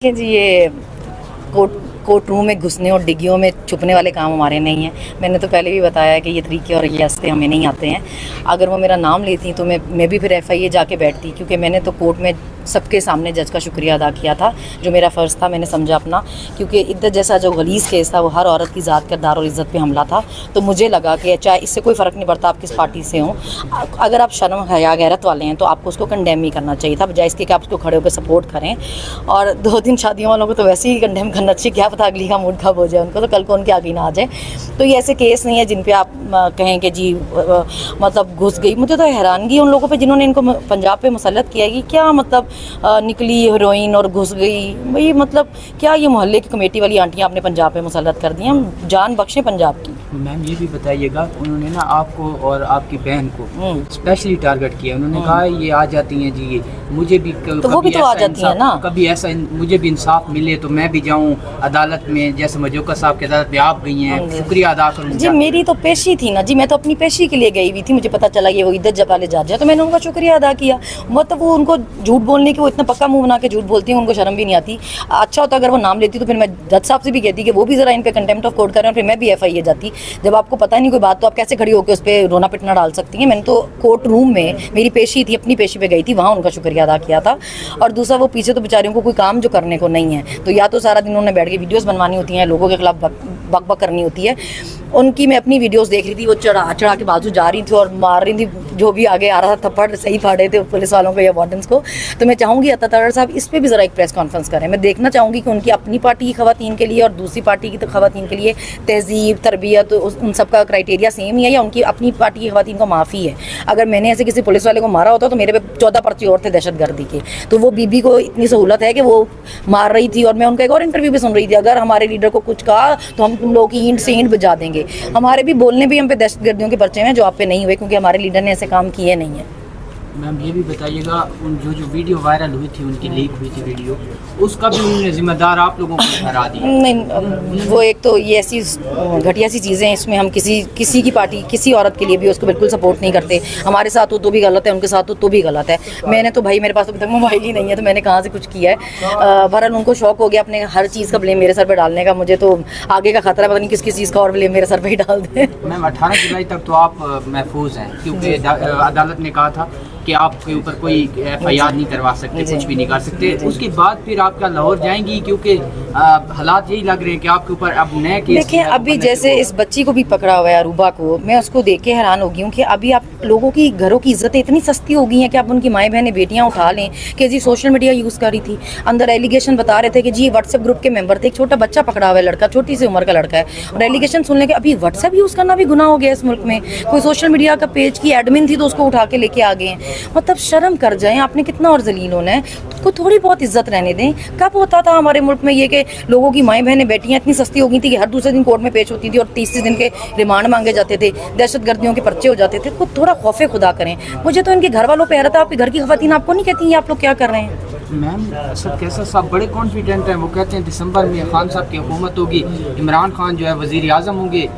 جی یہ کوर्ट रूम में घुसने और डिग्गियों में छुपने वाले काम हमारे नहीं हैं। मैंने तो पहले भी बताया है कि ये तरीके और ये हस्ते हमें नहीं आते हैं। अगर वो मेरा नाम लेती तो मैं भी फिर FIA जाके बैठती, क्योंकि मैंने तो कोर्ट में सबके सामने जज का शुक्रिया अदा किया था, जो मेरा फ़र्ज़ था मैंने समझा अपना, क्योंकि इद्दत जैसा जो गलीज़ केस था वो हर औरत की ज़ात किरदार और इज़्ज़त पे हमला था। तो मुझे लगा कि चाहे इससे कोई फ़र्क नहीं पड़ता आप किस पार्टी से हों, अगर आप शर्म हया गैरत वाले हैं तो आपको उसको कंडेम ही करना चाहिए था, बजाय इसके कि आप उसको खड़े होकर सपोर्ट करें। और 2-3 शादियों वालों को तो वैसे ही कंडेम करना चाहिए, क्या पता अगली का मूड खराब हो जाए उनको, तो कल को उनके आगे ना आ जाए। तो ये ऐसे केस नहीं है जिन पे आप कहें कि जी मतलब घुस गई। मुझे तो हैरानगी उन लोगों पे जिन्होंने इनको पंजाब पे मुसल्लत किया कि क्या मतलब निकली हीरोइन और घुस गई। भाई मतलब क्या ये मोहल्ले की कमेटी वाली आंटियाँ अपने पंजाब पे मुसल्लत कर दी, हम जान बख्शें पंजाब की। मैम ये भी बताइएगा, उन्होंने ना आपको और आपकी बहन को स्पेशली टारगेट किया, उन्होंने कहा ये आ जाती हैं जी, मुझे भी तो वो भी तो आ जाती है ना, कभी ऐसा मुझे भी इंसाफ मिले तो मैं भी जाऊं अदालत में, जैसे मजूका साहब की अदालत में आप गई हैं, शुक्रिया अदा करूँ जी। मेरी तो पेशी थी ना जी, मैं तो अपनी पेशी के लिए गई हुई थी, मुझे पता चला ये वो इद्दत जब वाले जा तो मैंने उनका शुक्रिया अदा किया। मतलब वो उनको झूठ बोलने की, वो इतना पक्का मुंह बना के झूठ बोलती हैं, उनको शर्म भी नहीं आती। अच्छा होता अगर वो नाम लेती तो फिर मैं जज साहब से भी कहती कि वो भी ज़रा इन पे कंटेम्प्ट ऑफ कोर्ट करें, और फिर मैं भी FIA जाती। जब आपको पता नहीं कोई बात तो आप कैसे खड़ी होकर उस पर रोना पिटना डाल सकती हैं। मैंने तो कोर्ट रूम में मेरी पेशी थी, अपनी पेशी पे गई थी, वहाँ उनका शुक्रिया अदा किया था। और दूसरा वो पीछे तो बेचारियों को कोई काम जो करने को नहीं है, तो या तो सारा दिन उन्होंने बैठ के वीडियोस बनवानी होती हैं, लोगों के खिलाफ बक करनी होती है। उनकी मैं अपनी वीडियोस देख रही थी, वो चढ़ा के बाजू जा रही थी और मार रही थी, जो भी आगे आ रहा था थप्पड़ सही फाड़े थे पुलिस वालों को या वार्डन्स को। तो मैं चाहूँगी अता तारड़ साहब इस पे भी ज़रा एक प्रेस कॉन्फ्रेंस करें। मैं देखना चाहूँगी कि उनकी अपनी पार्टी की ख़वातीन के लिए और दूसरी पार्टी की ख़वातीन के लिए तहज़ीब तरबियत उन सब का क्राइटेरिया सेम ही है, या उनकी अपनी पार्टी की ख़वातीन को माफ़ी है। अगर मैंने ऐसे किसी पुलिस वाले को मारा होता तो मेरे पे 14 पर्चे और थे दहशतगर्दी के। तो वो बीबी को इतनी सहूलत है कि वो मार रही थी। और मैं उनका एक और इंटरव्यू भी सुन रही थी, अगर हमारे लीडर को कुछ कहा तो हम तुम लोगों की ईंट से ईंट बजा देंगे। हमारे भी बोलने भी हम पे दहशतगर्दियों के पर्चे हैं जो आप पे नहीं हुए, क्योंकि हमारे लीडर ने ऐसे काम किए नहीं है। मैम ये भी बताइएगा, उन जो वीडियो वायरल हुई थी, उनकी लीक हुई थी वीडियो, उसका भी उन्होंने जिम्मेदार आप लोगों को ठहरा दिया? नहीं, वो एक तो ये ऐसी घटिया सी चीज़ें हैं, इसमें हम किसी की पार्टी किसी औरत के लिए भी उसको बिल्कुल सपोर्ट नहीं करते। हमारे साथ हो तो भी गलत है, उनके साथ हो तो भी गलत है। मैंने तो भाई मेरे पास तो अभी तक मोबाइल ही नहीं है, तो मैंने कहाँ से कुछ किया है। बहरहाल उनको शौक हो गया अपने हर चीज़ का ब्लेम मेरे सर पर डालने का। मुझे तो आगे का खतरा, पता नहीं किस चीज़ का और ब्लेम मेरे सर पर ही डाल दें। मैम 18 जुलाई तक तो आप महफूज हैं, क्योंकि अदालत ने कहा था कि आपके ऊपर कोई FIR नहीं करवा सकते, कुछ भी नहीं कर सकते। उसके बाद फिर आप क्या लाहौर जाएंगी? क्योंकि हालात यही लग रहे हैं कि आपके ऊपर अब नए केस। देखिए अभी जैसे इस बच्ची को भी पकड़ा हुआ है अरूबा को, मैं उसको देख के हैरान हो गई हूँ कि अभी आप लोगों की घरों की इज्जतें इतनी सस्ती हो गई हैं कि आप उनकी माएँ बहनें बेटियाँ उठा लें कि जी सोशल मीडिया यूज़ कर रही थी। अंदर एलिगेशन बता रहे थे कि जी व्हाट्सएप ग्रुप के मेंबर थे, एक छोटा बच्चा पकड़ा हुआ है, लड़का छोटी सी उम्र का लड़का है, और एलिगेशन सुनने के अभी व्हाट्सएप यूज़ करना भी गुनाह हो गया इस मुल्क में। कोई सोशल मीडिया का पेज की एडमिन थी तो उसको उठा के लेके आ गए हैं। मतलब शर्म कर जाएं, आपने कितना और जलील होना है, को थोड़ी बहुत इज्जत रहने दें। कब होता था हमारे मुल्क में ये कि लोगों की माएँ बहनें बेटियां इतनी सस्ती हो गई थी कि हर दूसरे दिन कोर्ट में पेश होती थी और 30 दिन के रिमांड मांगे जाते थे, दहशतगर्दियों के पर्चे हो जाते थे। खुद थोड़ा खौफे खुदा करें। मुझे तो इनके घर वालों पे हैरत है, आपके घर की खवातीन आपको नहीं कहती हैं आप लोग क्या कर रहे हैं? मैम असद कैसर साहब बड़े कॉन्फिडेंट हैं, वो कहते हैं दिसंबर में खान साहब की हुकूमत होगी, इमरान खान जो है वज़ीर आज़म होंगे।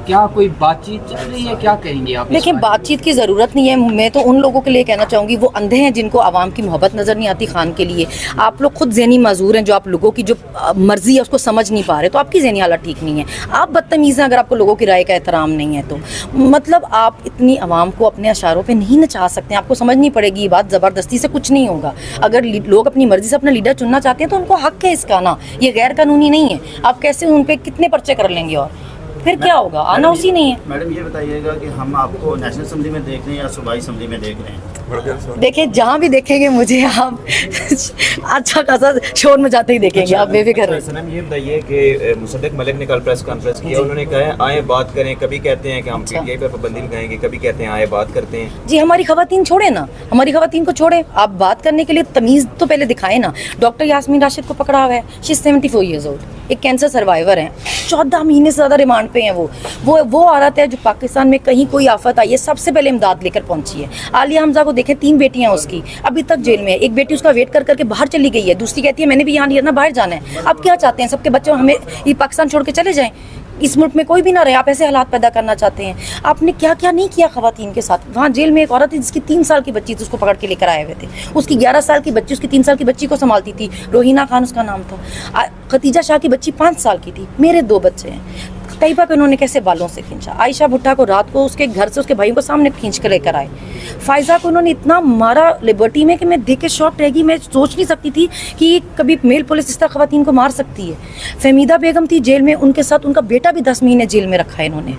क्या कोई बातचीत चल रही है, क्या कहेंगे आप? देखिए बातचीत की ज़रूरत नहीं है। मैं तो उन लोगों के लिए कहना चाहूँगी, वो अंधे हैं जिनको आवाम की मोहब्बत नज़र नहीं आती खान के लिए। आप लोग खुद ज़हनी माजूर हैं, जो आप लोगों की जो मर्ज़ी है उसको समझ नहीं पा रहे, तो आपकी ज़हनी हालत ठीक नहीं है। आप बदतमीज़ हैं अगर आपको लोगों की राय का एहतराम नहीं है तो। मतलब आप इतनी आवाम को अपने अशारों पर नहीं नचा सकते, आपको समझनी पड़ेगी ये बात। ज़बरदस्ती से कुछ नहीं होगा। अगर लोग अपनी मर्ज़ी से अपना लीडर चुनना चाहते हैं तो उनको हक़ है इसका ना, ये गैर कानूनी नहीं है। आप कैसे उन पर कितने पर्चे कर लेंगे और फिर क्या होगा? आना उसी नहीं है। मैडम ये बताइएगा कि हम आपको नेशनल असेंबली में देख रहे हैं या सूबाई असेंबली में देख रहे हैं? देखिए जहाँ भी देखेंगे मुझे आप अच्छा खासा शोर मचाते ही देखेंगे। आप बेफिक्र रहिए। सनम ये बताइए कि मुसद्दिक मलिक ने कल प्रेस कॉन्फ्रेंस किया, उन्होंने कहा आए बात करें, कभी कहते हैं कि हम PTI पर पाबंदी लगाएंगे, कभी कहते हैं आए बात करते हैं। जी हमारी खवातीन छोड़े ना, हमारी खवातीन को छोड़े। आप बात करने के लिए तमीज़ तो पहले दिखाए ना। डॉक्टर यास्मीन राशिद को पकड़ा हुआ है, शी इज 74 ईयर्स ओल्ड, एक कैंसर सर्वाइवर हैं, 14 महीने से ज़्यादा रिमांड पे हैं। वो औरत है जो पाकिस्तान में कहीं कोई आफत आई है सबसे पहले इमदाद लेकर पहुंची है। आलिया हमजा को देखें, 3 बेटियां उसकी, अभी तक जेल में है। एक बेटी उसका वेट कर करके बाहर चली गई है, दूसरी कहती है मैंने भी यहाँ नहीं रहना, बाहर जाना है। अब क्या चाहते हैं सबके बच्चे हमें ये पाकिस्तान छोड़ के चले जाएं? اس ملک میں کوئی بھی نہ رہے. آپ ایسے حالات پیدا کرنا چاہتے ہیں. آپ نے کیا کیا نہیں کیا خواتین کے ساتھ. وہاں جیل میں ایک عورت تھی جس کی 3 سال کی بچی تھی, اس کو پکڑ کے لے کر آئے ہوئے تھے. اس کی 11 سال کی بچی اس کی 3 سال کی بچی کو سنبھالتی تھی. روہینہ خان اس کا نام تھا. ختیجہ شاہ کی بچی 5 سال کی تھی. میرے 2 بچے ہیں. طیبہ کو انہوں نے کیسے بالوں سے کھینچا. عائشہ بھٹا کو رات کو اس کے گھر سے اس کے بھائیوں کو سامنے کھینچ کر لے کر آئے. فائزہ کو انہوں نے اتنا مارا لبرٹی میں کہ میں دیکھ کے شاک رہ گئی. میں سوچ نہیں سکتی تھی کہ کبھی میل پولیس اس طرح خواتین کو مار سکتی ہے. فہمیدہ بیگم تھی جیل میں, ان کے ساتھ ان کا بیٹا بھی 10 مہینے جیل میں رکھا ہے انہوں نے.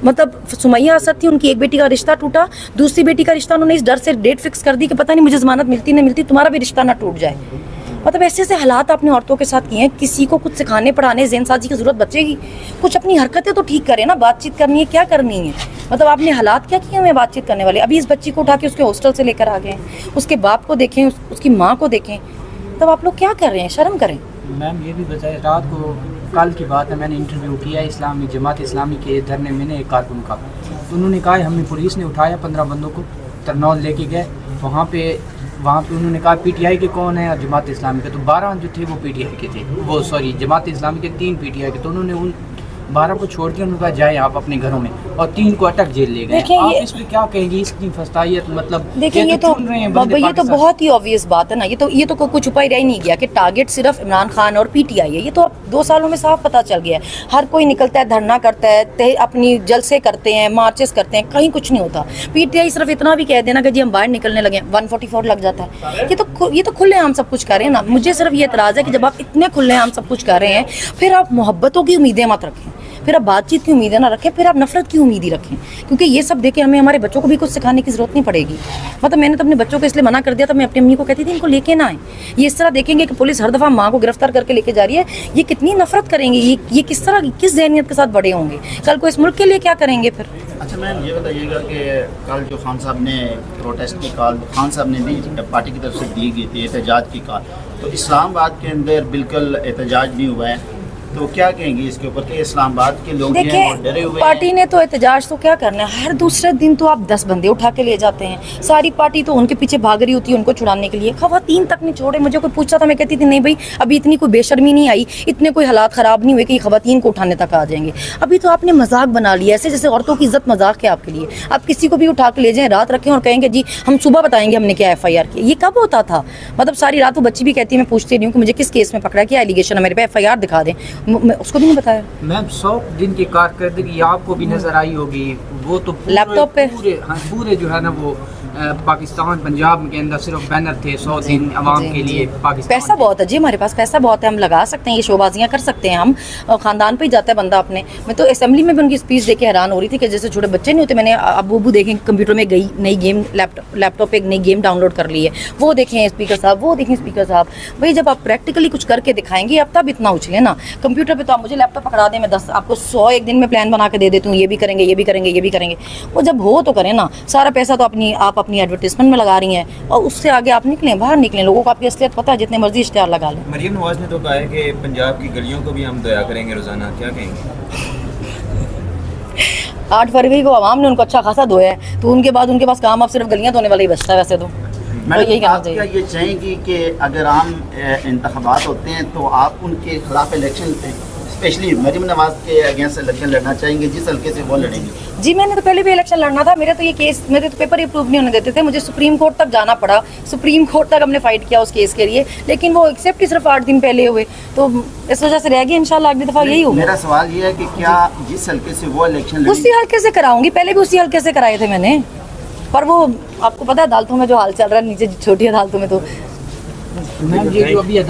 مطلب سمیہ اسد تھی, ان کی ایک بیٹی کا رشتہ ٹوٹا, دوسری بیٹی کا رشتہ انہوں نے اس ڈر سے ڈیٹ فکس کر دی کہ پتہ نہیں مجھے ضمانت ملتی نہ ملتی, تمہارا بھی رشتہ نہ ٹوٹ جائے. مطلب ایسے ایسے حالات اپنے عورتوں کے ساتھ کیے ہیں. کسی کو کچھ سکھانے پڑھانے ذہن سازی کی ضرورت بچے گی؟ کچھ اپنی حرکتیں تو ٹھیک کریں نا. بات چیت کرنی ہے, کیا کرنی ہے؟ مطلب آپ نے حالات کیا کیے ہمیں بات چیت کرنے والے. ابھی اس بچی کو اٹھا کے اس کے ہاسٹل سے لے کر آ گئے ہیں. اس کے باپ کو دیکھیں, اس کی ماں کو دیکھیں. تب آپ لوگ کیا کر رہے ہیں؟ شرم کریں. میم یہ بھی بتائیں, رات کو کل کی بات ہے, میں نے انٹرویو کیا اسلامی جماعت اسلامی کے دھرنے میں نے ایک کارکن کا, تو انہوں نے کہا ہمیں پولیس نے اٹھایا 15 بندوں کو ترنول لے کے گئے. وہاں پہ انہوں نے کہا پی ٹی آئی کے کون ہیں اور جماعت اسلامی کے, تو 12 جو تھے وہ پی ٹی آئی کے تھے, وہ سوری جماعت اسلامی کے 3 پی ٹی آئی کے. تو انہوں نے ان 12 کو چھوڑ دیا, انہوں نے کہا جائیں آپ اپنے گھروں میں, اور 3 کو اٹک جیل لے گئے. آپ اس پہ کیا کہیں گی؟ اس کی فسطائیت مطلب دیکھیں یہ تو بہت ہی آبویس بات ہے نا. یہ تو کوئی چھپا ہی رہ نہیں گیا کہ ٹارگیٹ صرف عمران خان اور پی ٹی آئی ہے. یہ تو اب 2 سالوں میں صاف پتہ چل گیا ہے. ہر کوئی نکلتا ہے, دھرنا کرتا ہے, اپنی جلسے کرتے ہیں, مارچز کرتے ہیں, کہیں کچھ نہیں ہوتا. پی ٹی آئی صرف اتنا بھی کہہ دینا کہ جی ہم باہر نکلنے لگے, 144 لگ جاتا ہے. یہ تو کھلے عام سب کچھ کر رہے ہیں نا. مجھے صرف یہ اعتراض ہے کہ جب آپ اتنے کھلے عام سب کچھ کر رہے ہیں, پھر آپ محبتوں کی امیدیں مت رکھیں, پھر آپ بات چیت کی امیدیں نہ رکھیں, پھر آپ نفرت کی امید ہی رکھیں. کیونکہ یہ سب دیکھیں ہمیں ہمارے بچوں کو بھی کچھ سکھانے کی ضرورت نہیں پڑے گی. مطلب میں نے تو اپنے بچوں کو اس لیے منع کر دیا تھا. میں اپنی امی کو کہتی تھی ان کو لے کے نہ آئیں. یہ اس طرح دیکھیں گے کہ پولیس ہر دفعہ ماں کو گرفتار کر کے لے کے جا رہی ہے, یہ کتنی نفرت کریں گے, یہ کس طرح کس ذہنیت کے ساتھ بڑے ہوں گے, کل کو اس ملک کے لیے کیا کریں گے پھر. اچھا میم یہ بتائیے گا کہ کل جو خان صاحب نے پروٹیسٹ کی کال خان صاحب نے بھی پارٹی کی طرف سے دی گئی تھی احتجاج کی کال, تو اسلام آباد کے اندر بالکل احتجاج نہیں ہوا ہے, تو کیا کہیں گی اس کے اوپر کہ اسلام آباد کے لوگ ڈرے ہوئے ہیں؟ پارٹی نے تو احتجاج تو کیا کرنا ہے, ہر دوسرے دن تو آپ 10 بندے اٹھا کے لے جاتے ہیں. ساری پارٹی تو ان کے پیچھے بھاگ رہی ہوتی ہے ان کو چھڑانے کے لیے. خواتین تک نہیں چھوڑے. مجھے کوئی پوچھتا تھا, میں کہتی تھی نہیں بھائی ابھی اتنی کوئی بے شرمی نہیں آئی, اتنے کوئی حالات خراب نہیں ہوئے کہ خواتین کو اٹھانے تک آ جائیں گے. ابھی تو آپ نے مذاق بنا لیا ایسے جیسے عورتوں کی عزت مذاق ہے آپ کے لیے. آپ کسی کو بھی اٹھا کے لے جائیں, رات رکھیں اور کہیں گے جی ہم صبح بتائیں گے ہم نے کیا ایف آئی آر کیا. یہ کب ہوتا تھا؟ مطلب ساری رات وہ بچی بھی کہتی ہے میں پوچھتی نہیں ہوں کہ مجھے کس کیس میں پکڑا, کیا ایلیگیشن ہے میرے پہ, ایف آئی آر دکھا دیں. اس کو بھی نہیں بتایا. میم 100 دن کی کارکردگی آپ کو بھی نظر آئی ہوگی, وہ تو لیپ ٹاپ پہ پورے جو ہے نا وہ پاکستان پنجاب کے اندر صرف بینر تھے 100 دن عوام کے لیے. پاکستان پیسہ بہت ہے جی, ہمارے پاس پیسہ بہت ہے, ہم لگا سکتے ہیں, یہ شوبازیاں کر سکتے ہیں ہم. خاندان پہ ہی جاتا ہے بندہ اپنے. میں تو اسمبلی میں بھی ان کی اسپیچ دیکھ کے حیران ہو رہی تھی کہ جیسے چھوٹے بچے نہیں ہوتے. میں نے ابو دیکھیں کمپیوٹر میں گئی نئی گیم, لیپ ٹاپ پہ ایک نئی گیم ڈاؤن لوڈ کر لی ہے, وہ دیکھیں اسپیکر صاحب, وہ دیکھیں اسپیکر صاحب. بھائی جب آپ پریکٹیکلی کچھ کر کے دکھائیں گے اب تب اتنا اچھلیں نا. کمپیوٹر پہ تو آپ مجھے لیپ ٹاپ پکڑا دیں, میں 10 آپ کو 100 ایک دن میں پلان بنا کے دے دیتی ہوں, یہ بھی کریں گے یہ بھی کریں گے یہ بھی کریں گے. وہ جب ہو تو کریں نا. سارا پیسہ تو آپ اپنی ایڈورٹیزمنٹ میں لگا رہی ہیں, اور اس سے آگے آپ نکلیں, باہر نکلیں. لوگوں کو آپ کی اصلیت پتہ ہے, جتنے مرضی اشتہار لگا لیں. مریم نواز نے تو کہا ہے کہ پنجاب کی گلیوں کو بھی ہم دیا کریں گے روزانہ, کیا کہیں گے؟ 8 فروری کو عوام نے ان کو اچھا خاصا دھویا ہے, تو ان کے بعد ان کے پاس کام اب صرف گلیاں دھونے والا ہی بچتا ہے. ویسے تو یہی کہنا چاہیے. کیا یہ چاہیں گی کہ اگر عام انتخابات ہوتے ہیں تو آپ ان کے خلاف الیکشن اسپیشلی مریم نواز کے اگینسٹ الیکشن لڑنا چاہیں گے جس حلقے سے وہ لڑیں گے؟ جی میں نے تو پہلے بھی الیکشن لڑنا تھا. میرے تو یہ کیس, میرے تو پیپر ہی اپروو نہیں ہونے دیتے تھے. مجھے سپریم کورٹ تک جانا پڑا, سپریم کورٹ تک ہم نے فائٹ کیا اس کیس کے لیے, لیکن وہ ایکسیپٹ ہی صرف 8 دن پہلے ہوئے, تو اس وجہ سے رہ گئی. انشاءاللہ اگلی دفعہ یہی ہوگا. میرا سوال یہ ہے کہ کیا جس حلقے سے وہ الیکشن لڑیں اسی حلقے سے کراؤں گی, پہلے بھی اسی حلقے سے کرائے تھے میں نے. پر وہ آپ کو پتہ ہے عدالتوں میں جو حال چل رہا ہے نیچے چھوٹی عدالتوں میں, تو میم یہ جو ابھی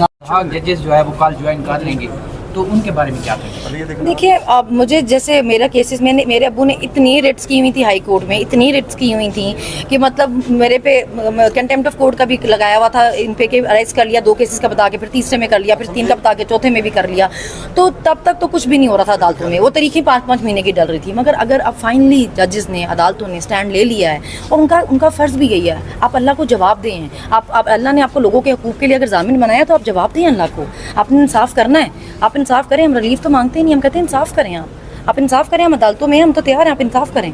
ججز جو ہے وہ کل جوائن کر لیں گے, تو ان کے بارے میں کیا کہیں؟ دیکھیے اب مجھے جیسے میرا کیسز میں نے, میرے ابو نے اتنی ریٹس کی ہوئی تھی ہائی کورٹ میں, اتنی ریٹس کی ہوئی تھیں کہ مطلب میرے پہ کنٹیمپٹ آف کورٹ کا بھی لگایا ہوا تھا ان پہ کہ اریسٹ کر لیا 2 کیسز کا بتا کے, پھر تیسرے میں کر لیا, پھر 3 کا بتا کے چوتھے میں بھی کر لیا. تو تب تک تو کچھ بھی نہیں ہو رہا تھا عدالتوں میں. وہ طریقے 5-5 مہینے کی ڈل رہی تھی. مگر اگر اب فائنلی ججز نے, عدالتوں نے اسٹینڈ لے لیا ہے, اور ان کا فرض بھی یہی ہے, آپ اللہ کو جواب دیں. آپ اللہ نے آپ کو لوگوں کے حقوق کے لیے اگر ضامن بنایا تو آپ جواب دیں اللہ کو. آپ نے انصاف کرنا ہے, آپ انصاف کریں. ہم ریلیف تو مانگتے نہیں, ہم کہتے ہیں انصاف کریں. آپ انصاف کریں, ہم عدالتوں میں, ہم تو تیار ہیں, آپ انصاف کریں.